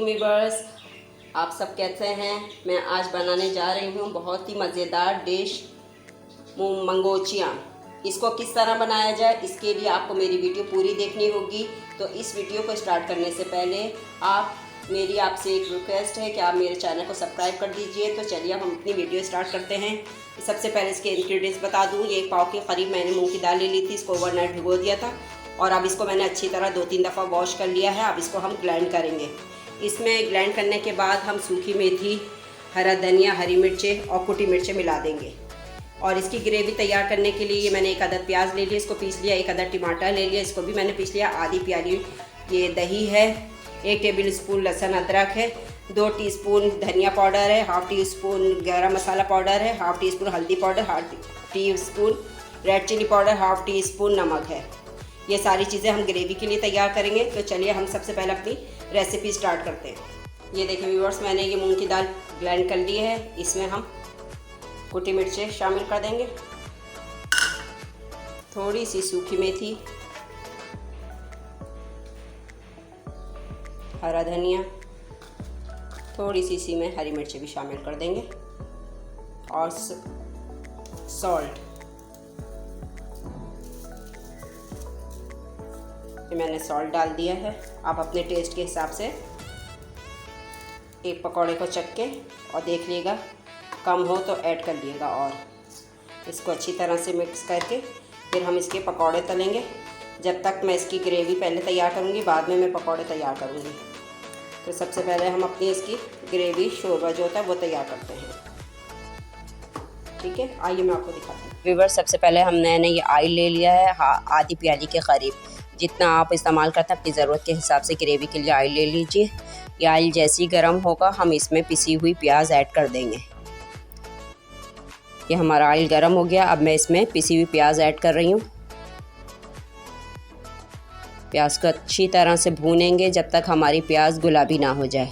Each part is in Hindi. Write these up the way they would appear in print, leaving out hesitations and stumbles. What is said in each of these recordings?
वालेकुम वीवर्स, आप सब कैसे हैं। मैं आज बनाने जा रही हूँ बहुत ही मज़ेदार डिश मंगोचियाँ। इसको किस तरह बनाया जाए इसके लिए आपको मेरी वीडियो पूरी देखनी होगी। तो इस वीडियो को स्टार्ट करने से पहले मेरी आपसे एक रिक्वेस्ट है कि आप मेरे चैनल को सब्सक्राइब कर दीजिए। तो चलिए हम अपनी वीडियो स्टार्ट करते हैं। सबसे पहले इसके इंग्रेडिएंट्स बता दूँ। ये 1 पाव के करीब मैंने मूँग की दाल ले ली थी, इसको ओवरनाइट भिगो दिया था और अब इसको मैंने अच्छी तरह 2-3 दफ़ा वॉश कर लिया है। अब इसको हम ग्राइंड करेंगे। इसमें ग्राइंड करने के बाद हम सूखी मेथी, हरा धनिया, हरी मिर्चें और कुटी मिर्चें मिला देंगे। और इसकी ग्रेवी तैयार करने के लिए ये मैंने 1 अदद प्याज ले लिया, इसको पीस लिया। 1 अदद टमाटर ले लिया, इसको भी मैंने पीस लिया। आधी प्याली ये दही है। 1 टेबल स्पून लहसुन अदरक है। 2 टीस्पून धनिया पाउडर है। 1/2 टीस्पून गरम मसाला पाउडर है। 1/2 टीस्पून हल्दी powder, 1/2 teaspoon red chilli powder, 1/2 teaspoon नमक है। ये सारी चीज़ें हम ग्रेवी के लिए तैयार करेंगे। तो चलिए हम सबसे पहले अपनी रेसिपी स्टार्ट करते हैं। ये देखिए व्यूअर्स, मैंने ये मूंग की दाल ग्राइंड कर ली है। इसमें हम कुटी मिर्चें शामिल कर देंगे, थोड़ी सी सूखी मेथी, हरा धनिया, थोड़ी सी इसी में हरी मिर्चें भी शामिल कर देंगे और सॉल्ट। मैंने सॉल्ट डाल दिया है। आप अपने टेस्ट के हिसाब से एक पकौड़े को चख के और देख लीजिएगा, कम हो तो ऐड कर लीजिएगा। और इसको अच्छी तरह से मिक्स करके फिर हम इसके पकौड़े तलेंगे। जब तक मैं इसकी ग्रेवी पहले तैयार करूँगी, बाद में मैं पकौड़े तैयार करूँगी। तो सबसे पहले हम अपनी इसकी ग्रेवी शोरबा जो होता है वो तैयार करते हैं। ठीक है, आइए मैं आपको दिखाती हूँ। व्यूअर्स, सबसे पहले हमने ये ऑयल ले लिया है, आधी प्याली के करीब। जितना आप इस्तेमाल करते हैं अपनी ज़रूरत के हिसाब से ग्रेवी के लिए ऑयल ले लीजिए। ये ऑयल जैसे ही गर्म होगा हम इसमें पिसी हुई प्याज ऐड कर देंगे। ये हमारा ऑयल गर्म हो गया। अब मैं इसमें पिसी हुई प्याज ऐड कर रही हूँ। प्याज को अच्छी तरह से भूनेंगे जब तक हमारी प्याज गुलाबी ना हो जाए।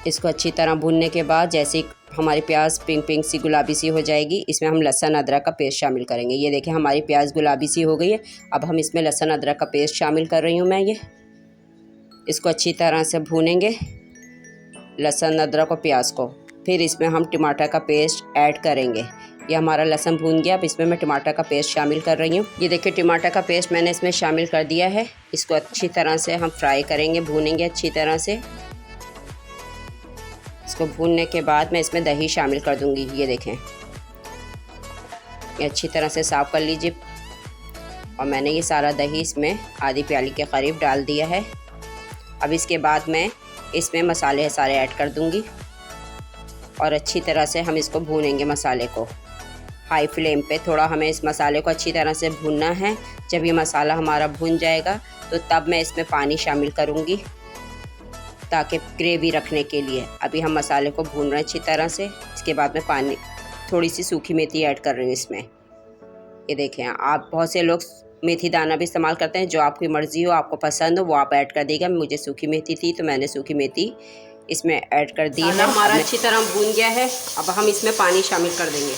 इसको अच्छी तरह भूनने के बाद जैसे हमारी प्याज पिंक सी गुलाबी सी हो जाएगी, इसमें हम लहसुन अदरक का पेस्ट शामिल करेंगे। ये देखिए हमारी प्याज गुलाबी सी हो गई है। अब हम इसमें लहसुन अदरक का पेस्ट शामिल कर रही हूँ मैं। इसको अच्छी तरह से भूनेंगे, लहसुन अदरक और प्याज को। फिर इसमें हम टमाटर का पेस्ट ऐड करेंगे। ये हमारा लहसुन भून गया। अब इसमें मैं टमाटर का पेस्ट शामिल कर रही हूँ। ये देखिए टमाटर का पेस्ट मैंने इसमें शामिल कर दिया है। इसको अच्छी तरह से हम फ्राई करेंगे, भूनेंगे अच्छी तरह से। इसको भूनने के बाद मैं इसमें दही शामिल कर दूंगी। ये देखें, ये अच्छी तरह से साफ़ कर लीजिए। और मैंने ये सारा दही इसमें आधी प्याली के करीब डाल दिया है। अब इसके बाद मैं इसमें मसाले सारे ऐड कर दूंगी और अच्छी तरह से हम इसको भूनेंगे। मसाले को हाई फ्लेम पे थोड़ा हमें इस मसाले को अच्छी तरह से भूनना है। जब ये मसाला हमारा भून जाएगा तो तब मैं इसमें पानी शामिल करूँगी ताकि ग्रेवी रखने के लिए। अभी हम मसाले को भून रहे हैं अच्छी तरह से। इसके बाद मैं पानी, थोड़ी सी सूखी मेथी ऐड कर रही हूँ इसमें। ये देखें, आप बहुत से लोग मेथी दाना भी इस्तेमाल करते हैं, जो आपकी मर्ज़ी हो, आपको पसंद हो वो आप ऐड कर देगा। मुझे सूखी मेथी थी तो मैंने सूखी मेथी इसमें ऐड कर दी है। हमारा अच्छी तरह भून गया है। अब हम इसमें पानी शामिल कर देंगे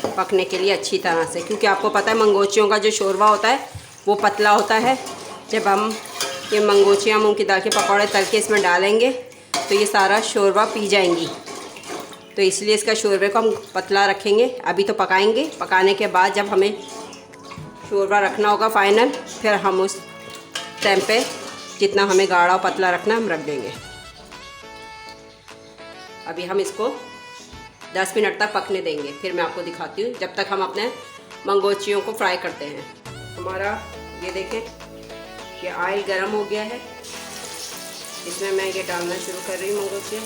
पकने के लिए अच्छी तरह से, क्योंकि आपको पता है मंगोचियों का जो शोरबा होता है वो पतला होता है। जब हम ये मंगोचियाँ मूंग की दाल के पकौड़े तल के इसमें डालेंगे तो ये सारा शोरबा पी जाएंगी। तो इसलिए इसका शोरबे को हम पतला रखेंगे। अभी तो पकाएंगे, पकाने के बाद जब हमें शोरबा रखना होगा फाइनल, फिर हम उस टाइम पे जितना हमें गाढ़ा और पतला रखना हम रख देंगे। अभी हम इसको 10 मिनट तक पकने देंगे, फिर मैं आपको दिखाती हूँ। जब तक हम अपने मंगोचियों को फ्राई करते हैं। हमारा ये देखें, ये ऑयल गरम हो गया है। इसमें मैं ये डालना शुरू कर रही हूँ मंगोचियाँ।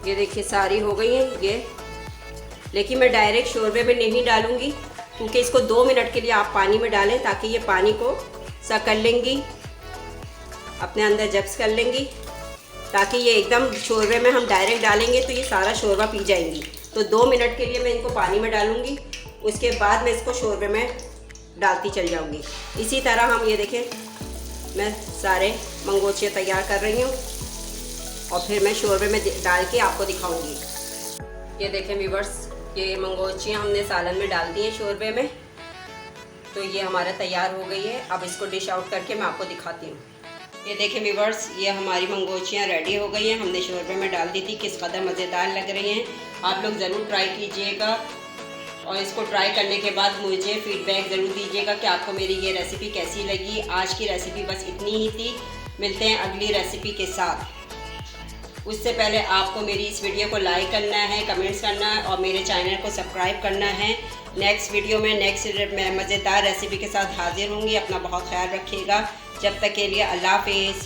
ये देखिए सारी हो गई है ये। लेकिन मैं डायरेक्ट शोरबे में नहीं डालूंगी, क्योंकि इसको 2 मिनट के लिए आप पानी में डालें ताकि ये पानी को सक कर लेंगी, अपने अंदर जब्स कर लेंगी, ताकि ये एकदम शोरबे में हम डायरेक्ट डालेंगे तो ये सारा शोरबा पी जाएंगी। तो 2 मिनट के लिए मैं इनको पानी में डालूँगी, उसके बाद मैं इसको शोरबे में डालती चल जाऊँगी। इसी तरह हम ये देखें मैं सारे मंगोचियाँ तैयार कर रही हूँ और फिर मैं शोरबे में डाल के आपको दिखाऊँगी। ये देखें व्यूअर्स, ये मंगोचियाँ हमने सालन में डाल दी हैं शोरबे में, तो ये हमारा तैयार हो गई है। अब इसको डिश आउट करके मैं आपको दिखाती हूँ। ये देखें व्यूअर्स, ये हमारी मंगोचियाँ रेडी हो गई हैं, हमने शोरबे में डाल दी थी। किस कदर मज़ेदार लग रही हैं। आप लोग ज़रूर ट्राई कीजिएगा और इसको ट्राई करने के बाद मुझे फीडबैक ज़रूर दीजिएगा कि आपको मेरी ये रेसिपी कैसी लगी। आज की रेसिपी बस इतनी ही थी। मिलते हैं अगली रेसिपी के साथ। उससे पहले आपको मेरी इस वीडियो को लाइक करना है, कमेंट्स करना है और मेरे चैनल को सब्सक्राइब करना है। नेक्स्ट वीडियो में मज़ेदार रेसिपी के साथ हाजिर होंगी। अपना बहुत ख्याल रखिएगा। जब तक के लिए अल्लाह हाफिज़।